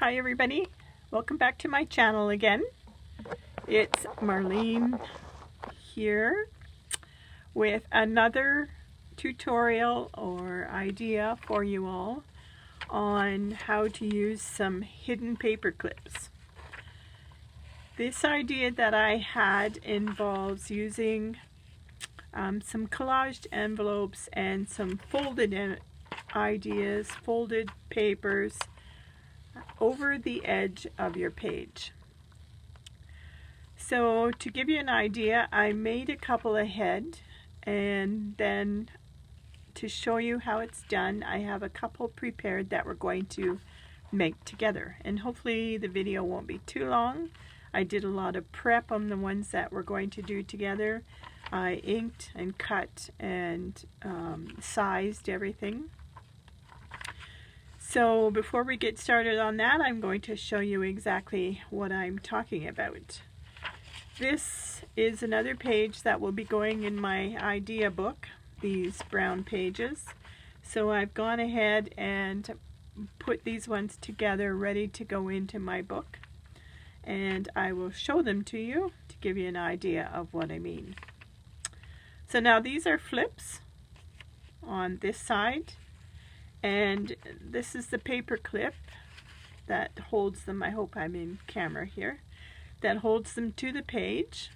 Hi everybody, welcome back to my channel again. It's Marlene here with another tutorial or idea for you all on how to use some hidden paper clips. This idea that I had involves using some collaged envelopes and some folded ideas, folded papers over the edge of your page. So to give you an idea, I made a couple ahead, and then to show you how it's done, I have a couple prepared that we're going to make together, and hopefully the video won't be too long. I did a lot of prep on the ones that we're going to do together. I inked and cut and sized everything. So before we get started on that, I'm going to show you exactly what I'm talking about. This is another page that will be going in my idea book, these brown pages. So I've gone ahead and put these ones together ready to go into my book. And I will show them to you to give you an idea of what I mean. So now these are flips on this side. And this is the paper clip that holds them. I hope I'm in camera here. That holds them to the page.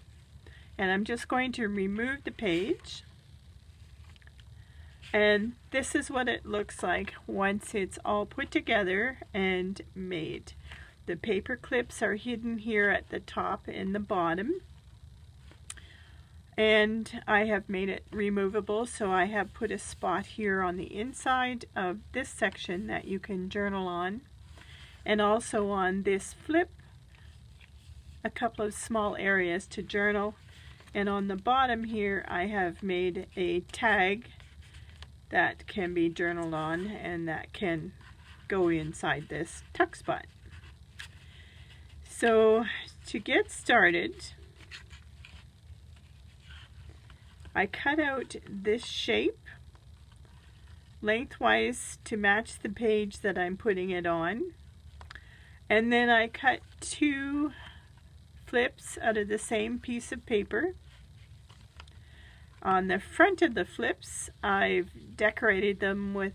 And I'm just going to remove the page. And this is what it looks like once it's all put together and made. The paper clips are hidden here at the top and the bottom. And I have made it removable, so I have put a spot here on the inside of this section that you can journal on, and also on this flip a couple of small areas to journal, and on the bottom here I have made a tag that can be journaled on and that can go inside this tuck spot. So to get started, I cut out this shape lengthwise to match the page that I'm putting it on, and then I cut two flips out of the same piece of paper. On the front of the flips, I've decorated them with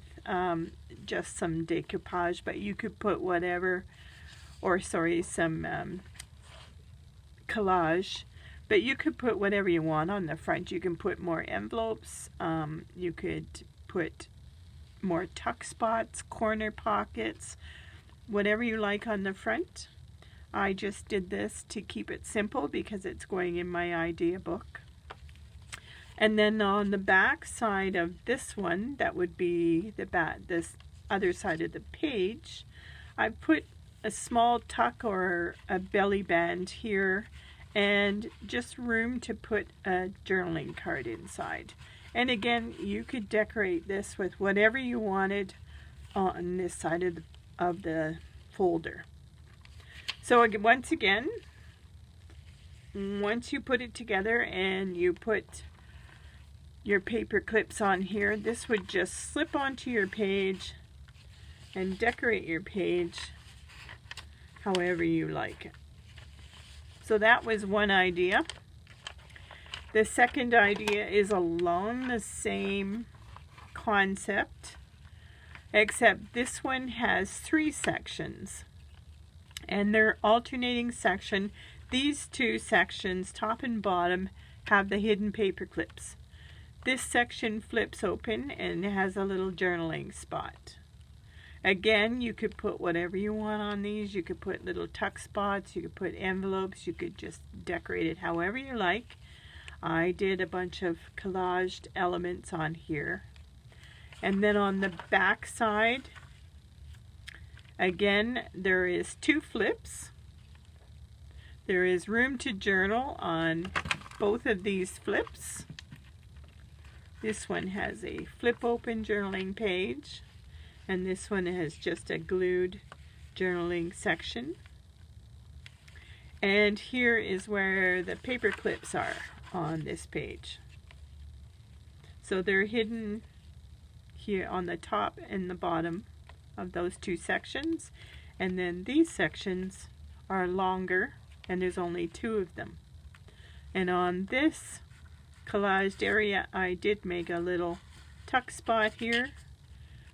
just some decoupage, but you could put whatever, or sorry, some collage. But you could put whatever you want on the front. You can put more envelopes, you could put more tuck spots, corner pockets, whatever you like on the front. I just did this to keep it simple because it's going in my idea book. And then on the back side of this one, that would be this other side of the page, I put a small tuck or a belly band here, and just room to put a journaling card inside. And again, you could decorate this with whatever you wanted on this side of the folder. So once again, once you put it together and you put your paper clips on here, this would just slip onto your page and decorate your page however you like it. So that was one idea. The second idea is along the same concept, except this one has three sections, and they're alternating section. These two sections, top and bottom, have the hidden paper clips. This section flips open and has a little journaling spot. Again, you could put whatever you want on these. You could put little tuck spots, you could put envelopes, you could just decorate it however you like. I did a bunch of collaged elements on here. And then on the back side, again, there is two flips. There is room to journal on both of these flips. This one has a flip open journaling page, and this one has just a glued journaling section. And here is where the paper clips are on this page. So they're hidden here on the top and the bottom of those two sections. And then these sections are longer, and there's only 2 of them. And on this collaged area, I did make a little tuck spot here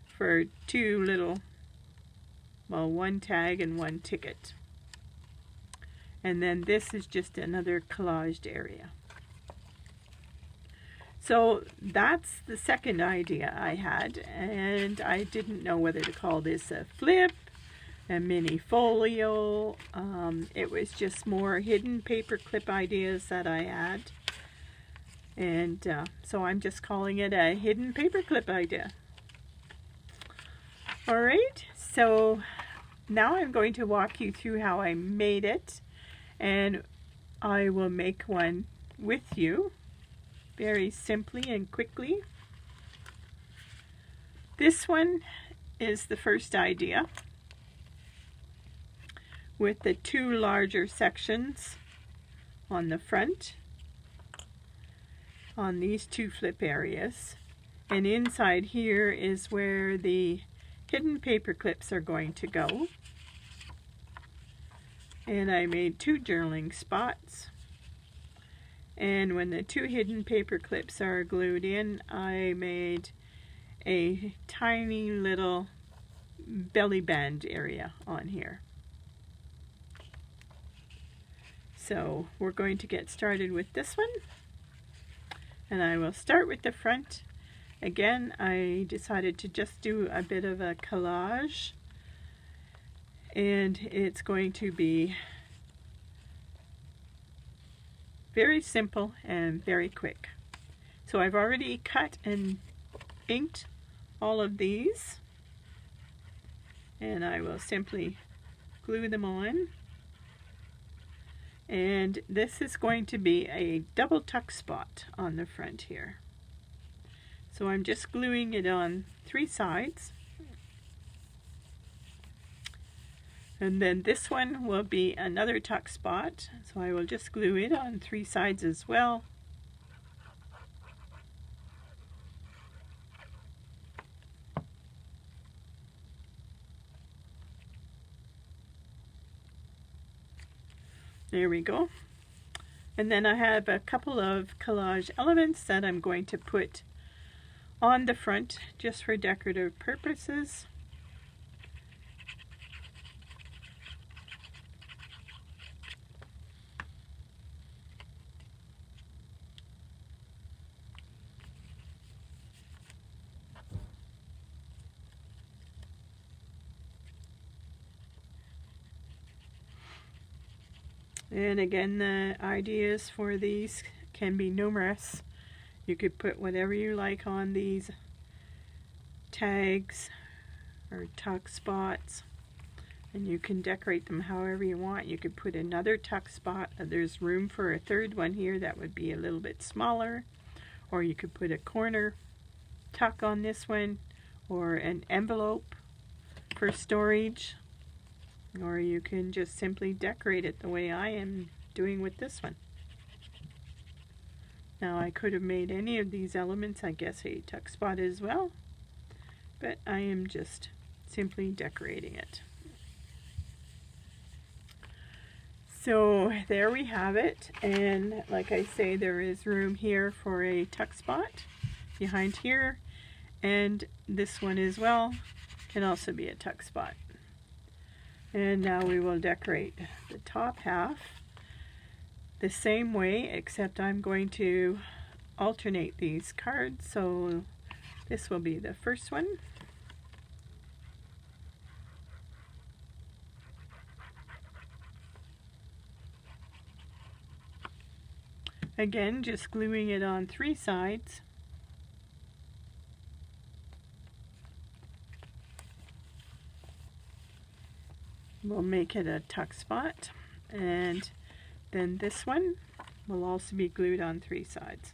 for 2 little, well, 1 tag and 1 ticket. And then this is just another collaged area. So that's the second idea I had, and I didn't know whether to call this a flip, a mini folio. It was just more hidden paper clip ideas that I had. And so I'm just calling it a hidden paper clip idea. Alright, so now I'm going to walk you through how I made it, and I will make one with you very simply and quickly. This one is the first idea with the 2 larger sections on the front on these 2 flip areas, and inside here is where the hidden paper clips are going to go. And I made 2 journaling spots, and when the 2 hidden paper clips are glued in, I made a tiny little belly band area on here. So we're going to get started with this one, and I will start with the front. Again, I decided to just do a bit of a collage, and it's going to be very simple and very quick. So I've already cut and inked all of these, and I will simply glue them on. And this is going to be a double tuck spot on the front here. So I'm just gluing it on 3 sides. And then this one will be another tuck spot. So I will just glue it on 3 sides as well. There we go. And then I have a couple of collage elements that I'm going to put on the front just for decorative purposes. And again, the ideas for these can be numerous. You could put whatever you like on these tags or tuck spots, and you can decorate them however you want. You could put another tuck spot. There's room for a 3rd one here that would be a little bit smaller, or you could put a corner tuck on this one, or an envelope for storage. Or you can just simply decorate it the way I am doing with this one. Now I could have made any of these elements, I guess, a tuck spot as well, but I am just simply decorating it. So there we have it, and like I say, there is room here for a tuck spot behind here, and this one as well can also be a tuck spot. And now we will decorate the top half the same way, except I'm going to alternate these cards. So this will be the first one. Again, just gluing it on 3 sides. We'll make it a tuck spot, and then this one will also be glued on 3 sides.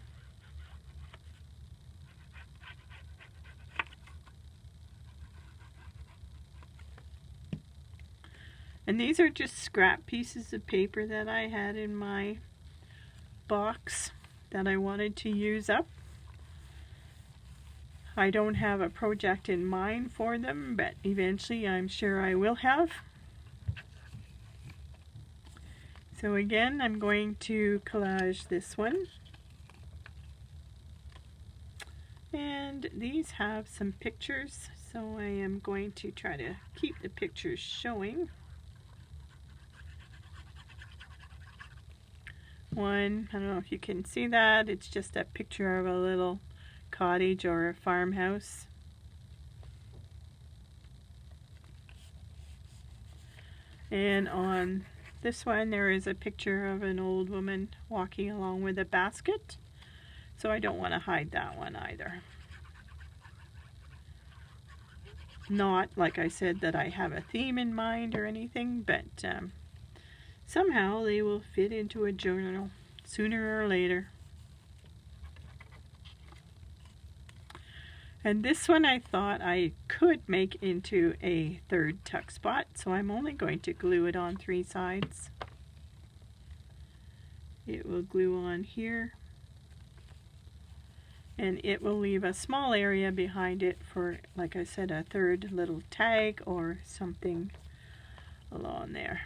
And these are just scrap pieces of paper that I had in my box that I wanted to use up. I don't have a project in mind for them, but eventually I'm sure I will have. So again, I'm going to collage this one. And these have some pictures, so I am going to try to keep the pictures showing. One, I don't know if you can see that, it's just a picture of a little cottage or a farmhouse. And on this one there is a picture of an old woman walking along with a basket. So I don't want to hide that one either. Not, like I said, that I have a theme in mind or anything, but somehow they will fit into a journal sooner or later. And this one I thought I could make into a third tuck spot, so I'm only going to glue it on 3 sides. It will glue on here, and it will leave a small area behind it for, like I said, a third little tag or something along there.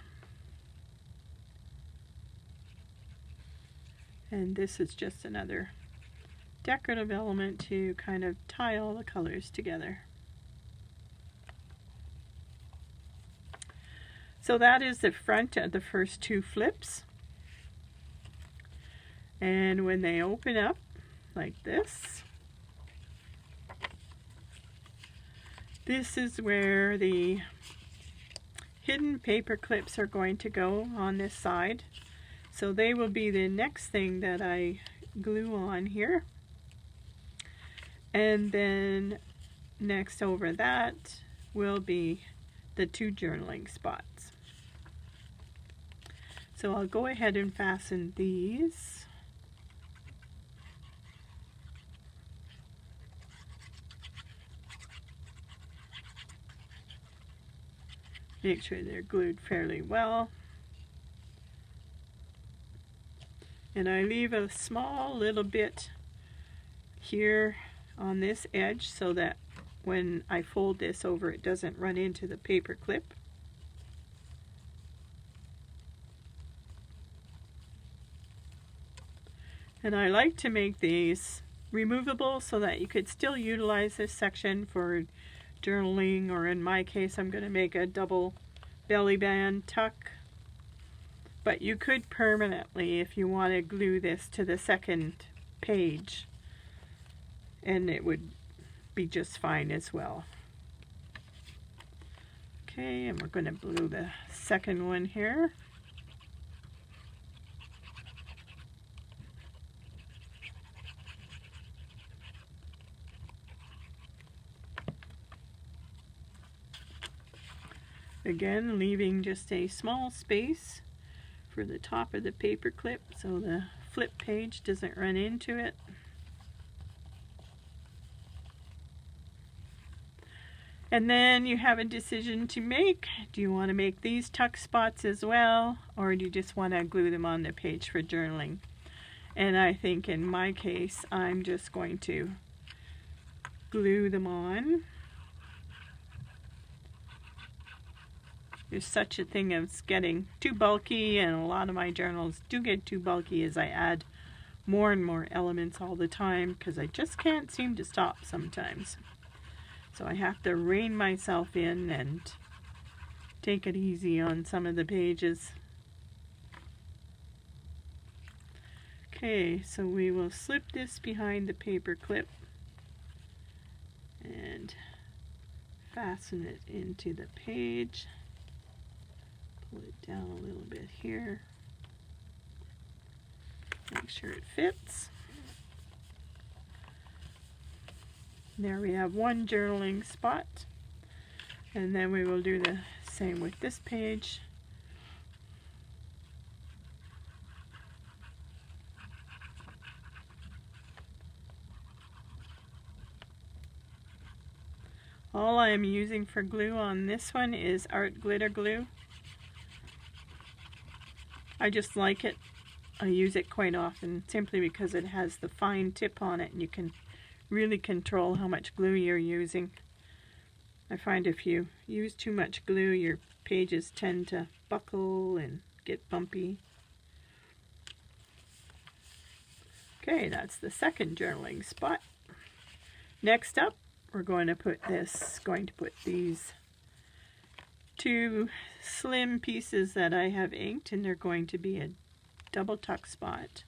And this is just another decorative element to kind of tie all the colors together. So that is the front of the first 2 flips. And when they open up like this, this is where the hidden paper clips are going to go on this side. So they will be the next thing that I glue on here. And then next over that will be the 2 journaling spots. So I'll go ahead and fasten these. Make sure they're glued fairly well. And I leave a small little bit here on this edge so that when I fold this over it doesn't run into the paper clip. And I like to make these removable so that you could still utilize this section for journaling, or in my case I'm going to make a double belly band tuck. But you could permanently, if you want to, glue this to the second page and it would be just fine as well. Okay, and we're going to glue the second one here. Again, leaving just a small space for the top of the paper clip so the flip page doesn't run into it. And then you have a decision to make. Do you want to make these tuck spots as well, or do you just want to glue them on the page for journaling? And I think in my case I'm just going to glue them on. There's such a thing as getting too bulky, and a lot of my journals do get too bulky as I add more and more elements all the time because I just can't seem to stop sometimes. So I have to rein myself in and take it easy on some of the pages. Okay, so we will slip this behind the paper clip and fasten it into the page. Pull it down a little bit here. Make sure it fits. There we have one journaling spot. And then we will do the same with this page. All I am using for glue on this one is Art Glitter Glue. I just like it. I use it quite often simply because it has the fine tip on it and you can really control how much glue you're using. I find if you use too much glue, your pages tend to buckle and get bumpy. Okay, that's the second journaling spot. Next up, we're going to put these two slim pieces that I have inked, and they're going to be a double tuck spot.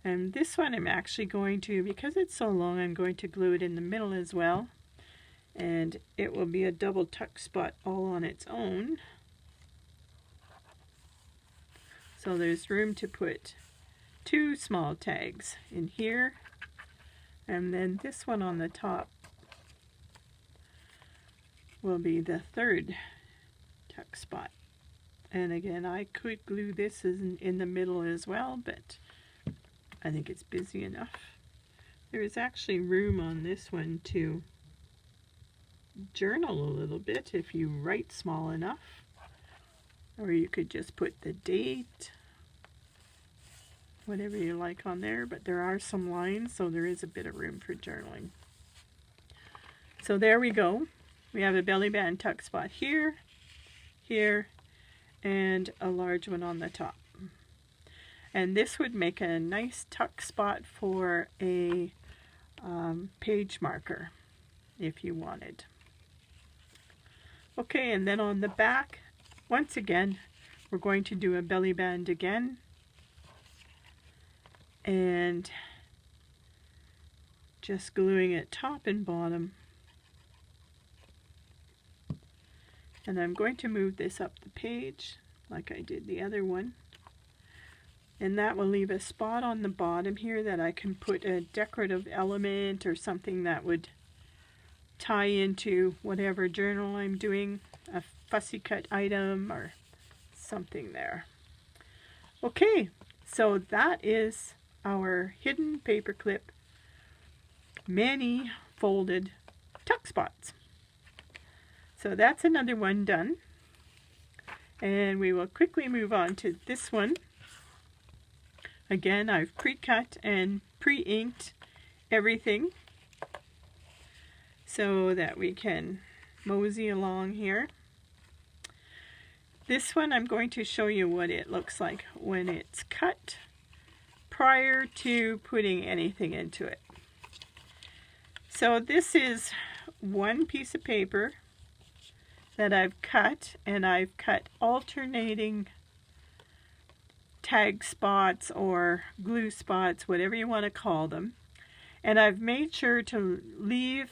And this one I'm actually going to, because it's so long, I'm going to glue it in the middle as well. And it will be a double tuck spot all on its own. So there's room to put two small tags in here, and then this one on the top will be the third tuck spot. And again, I could glue this in the middle as well, but I think it's busy enough. There is actually room on this one to journal a little bit if you write small enough, or you could just put the date, whatever you like on there, but there are some lines, so there is a bit of room for journaling. So there we go. We have a belly band tuck spot here, here, and a large one on the top. And this would make a nice tuck spot for a page marker if you wanted. Okay, and then on the back, once again, we're going to do a belly band again. And just gluing it top and bottom. And I'm going to move this up the page like I did the other one. And that will leave a spot on the bottom here that I can put a decorative element or something that would tie into whatever journal I'm doing, a fussy cut item or something there. Okay, so that is our hidden paperclip many folded tuck spots. So that's another one done, and we will quickly move on to this one. Again, I've pre-cut and pre-inked everything so that we can mosey along here. This one I'm going to show you what it looks like when it's cut prior to putting anything into it. So this is one piece of paper that I've cut, and I've cut alternating tag spots or glue spots, whatever you want to call them. And I've made sure to leave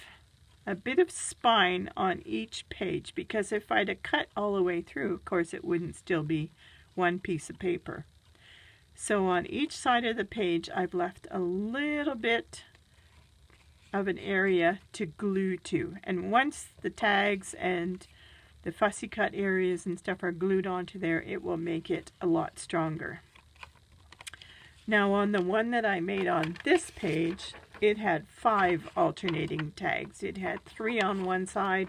a bit of spine on each page, because if I'd have cut all the way through, of course it wouldn't still be one piece of paper. So on each side of the page I've left a little bit of an area to glue to, and once the tags and the fussy cut areas and stuff are glued onto there, it will make it a lot stronger. Now on the one that I made on this page, it had 5 alternating tags. It had 3 on one side,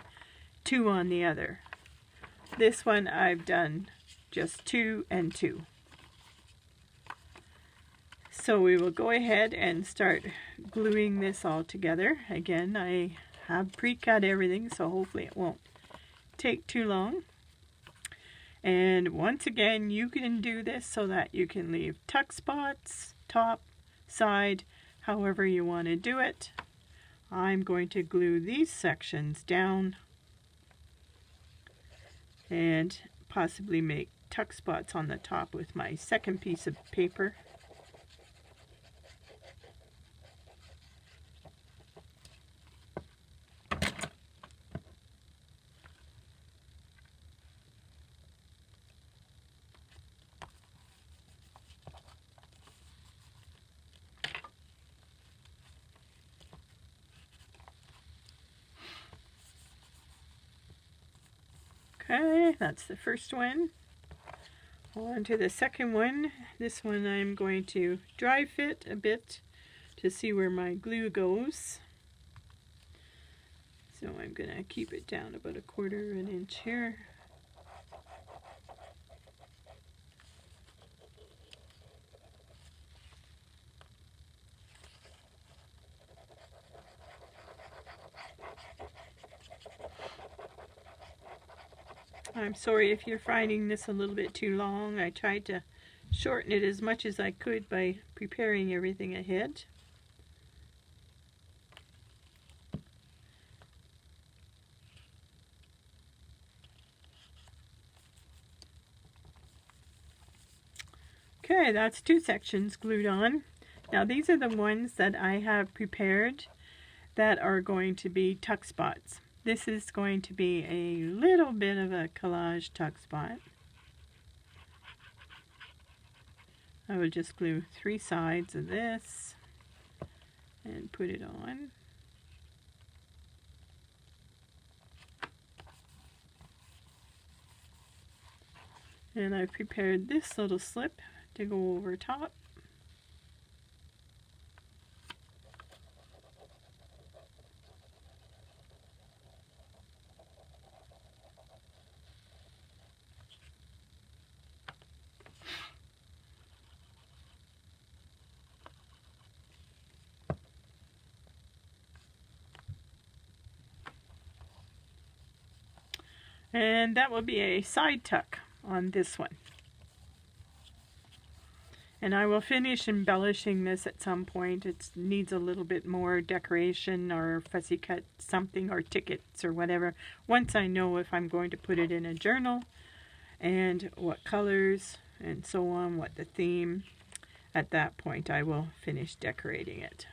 2 on the other. This one I've done just 2 and 2. So we will go ahead and start gluing this all together. Again, I have pre-cut everything, so hopefully it won't take too long. And once again, you can do this so that you can leave tuck spots, top, side, however you want to do it. I'm going to glue these sections down and possibly make tuck spots on the top with my second piece of paper. Okay, that's the first one. On to the second one. This one I'm going to dry fit a bit to see where my glue goes. So I'm going to keep it down about 1/4 inch here. I'm sorry if you're finding this a little bit too long. I tried to shorten it as much as I could by preparing everything ahead. Okay, that's 2 sections glued on. Now these are the ones that I have prepared that are going to be tuck spots. This is going to be a little bit of a collage tuck spot. I will just glue 3 sides of this and put it on. And I've prepared this little slip to go over top. And that will be a side tuck on this one. And I will finish embellishing this at some point. It needs a little bit more decoration or fussy cut something or tickets or whatever. Once I know if I'm going to put it in a journal and what colors and so on, what the theme, at that point I will finish decorating it.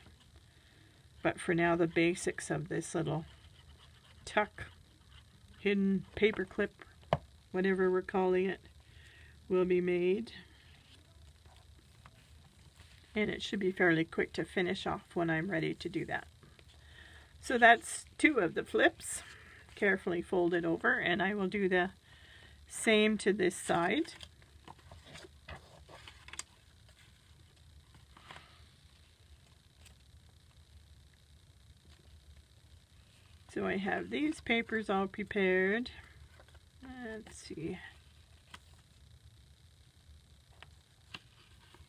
But for now, the basics of this little tuck, hidden paper clip, whatever we're calling it, will be made. And it should be fairly quick to finish off when I'm ready to do that. So that's 2 of the flips, carefully folded over, and I will do the same to this side. So I have these papers all prepared. Let's see.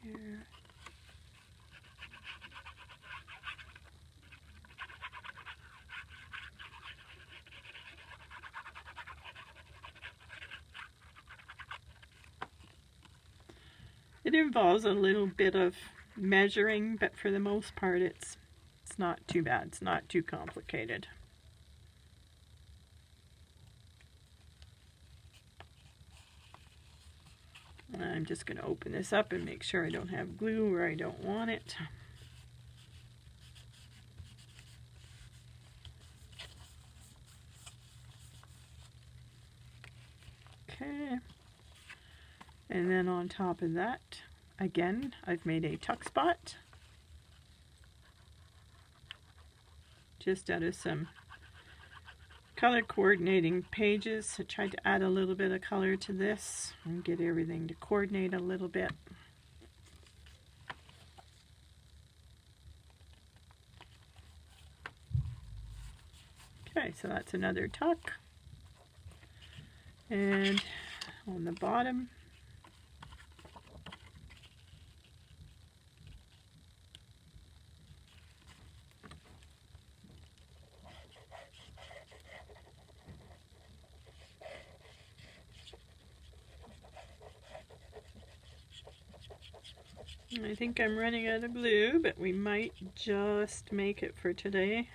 Here. It involves a little bit of measuring, but for the most part it's not too bad. It's not too complicated. I'm just going to open this up and make sure I don't have glue where I don't want it. Okay. And then on top of that, again, I've made a tuck spot. Just out of some color coordinating pages. I tried to add a little bit of color to this and get everything to coordinate a little bit. Okay, so that's another tuck. And on the bottom, I think I'm running out of glue, but we might just make it for today.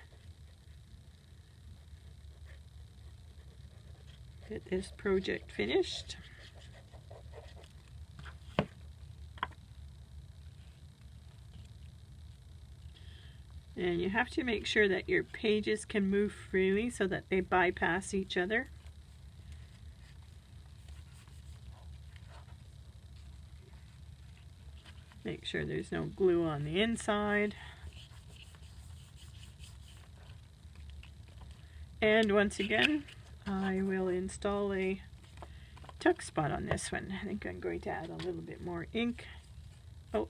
Get this project finished. And you have to make sure that your pages can move freely so that they bypass each other. Make sure there's no glue on the inside. And once again, I will install a tuck spot on this one. I think I'm going to add a little bit more ink. Oh,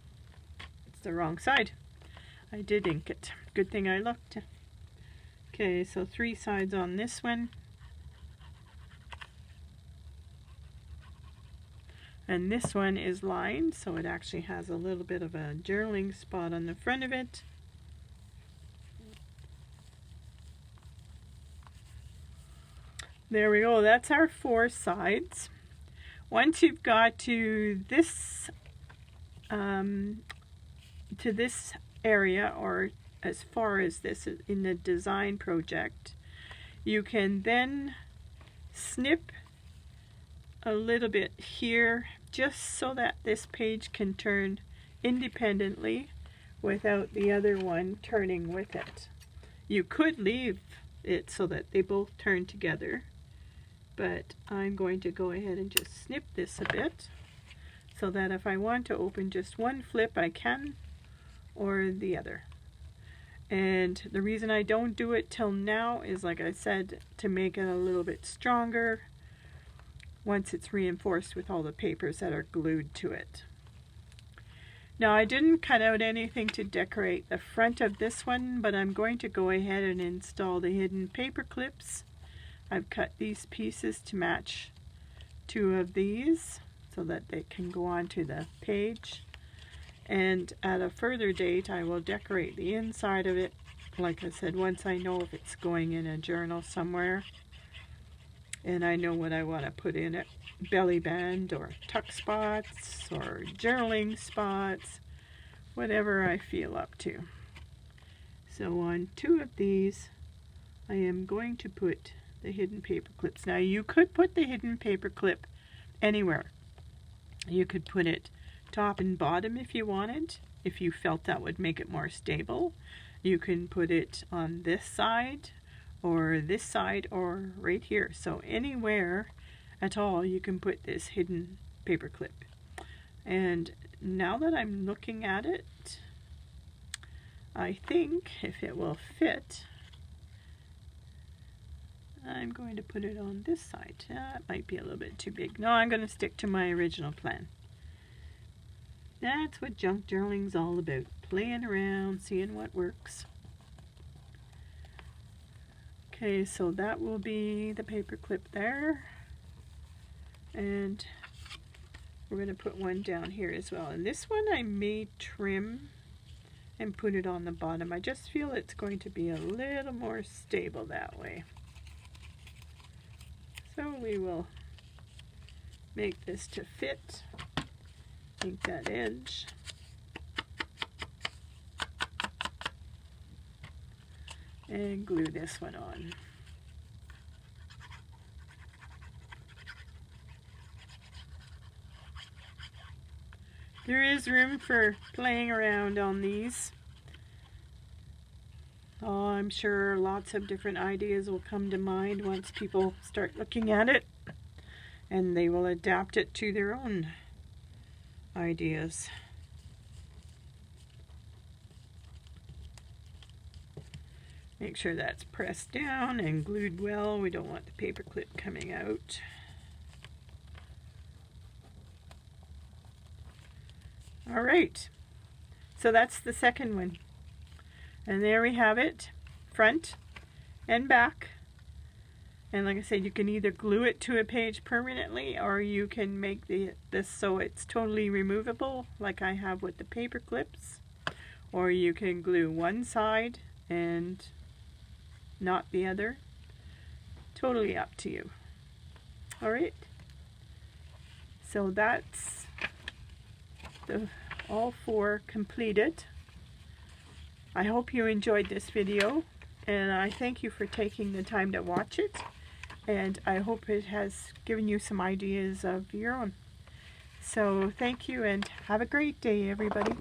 it's the wrong side. I did ink it. Good thing I looked. Okay, so 3 sides on this one. And this one is lined, so it actually has a little bit of a journaling spot on the front of it. There we go, that's our 4 sides. Once you've got to this to this area, or as far as this in the design project, you can then snip a little bit here just so that this page can turn independently without the other one turning with it. You could leave it so that they both turn together, but I'm going to go ahead and just snip this a bit so that if I want to open just one flip I can, or the other. And the reason I don't do it till now is, like I said, to make it a little bit stronger once it's reinforced with all the papers that are glued to it. Now, I didn't cut out anything to decorate the front of this one, but I'm going to go ahead and install the hidden paper clips. I've cut these pieces to match 2 of these so that they can go onto the page. And at a further date I will decorate the inside of it, like I said, once I know if it's going in a journal somewhere and I know what I want to put in it. Belly band or tuck spots or journaling spots, whatever I feel up to. So on 2 of these I am going to put the hidden paper clips. Now you could put the hidden paper clip anywhere. You could put it top and bottom if you wanted, if you felt that would make it more stable. You can put it on this side or right here. So anywhere at all you can put this hidden paper clip. And now that I'm looking at it, I think if it will fit, I'm going to put it on this side. That might be a little bit too big. No, I'm going to stick to my original plan. That's what junk journaling's all about. Playing around, seeing what works. Okay, so that will be the paper clip there. And we're going to put one down here as well. And this one I may trim and put it on the bottom. I just feel it's going to be a little more stable that way. So we will make this to fit. Take that edge and glue this one on. There is room for playing around on these. Oh, I'm sure lots of different ideas will come to mind once people start looking at it, and they will adapt it to their own ideas. Make sure that's pressed down and glued well. We don't want the paper clip coming out. Alright, so that's the second one. And there we have it, front and back. And like I said, you can either glue it to a page permanently, or you can make this so it's totally removable, like I have with the paper clips. Or you can glue one side and not the other. Totally up to you. Alright, so that's all 4 completed. I hope you enjoyed this video, and I thank you for taking the time to watch it. And I hope it has given you some ideas of your own. So thank you, and have a great day, everybody.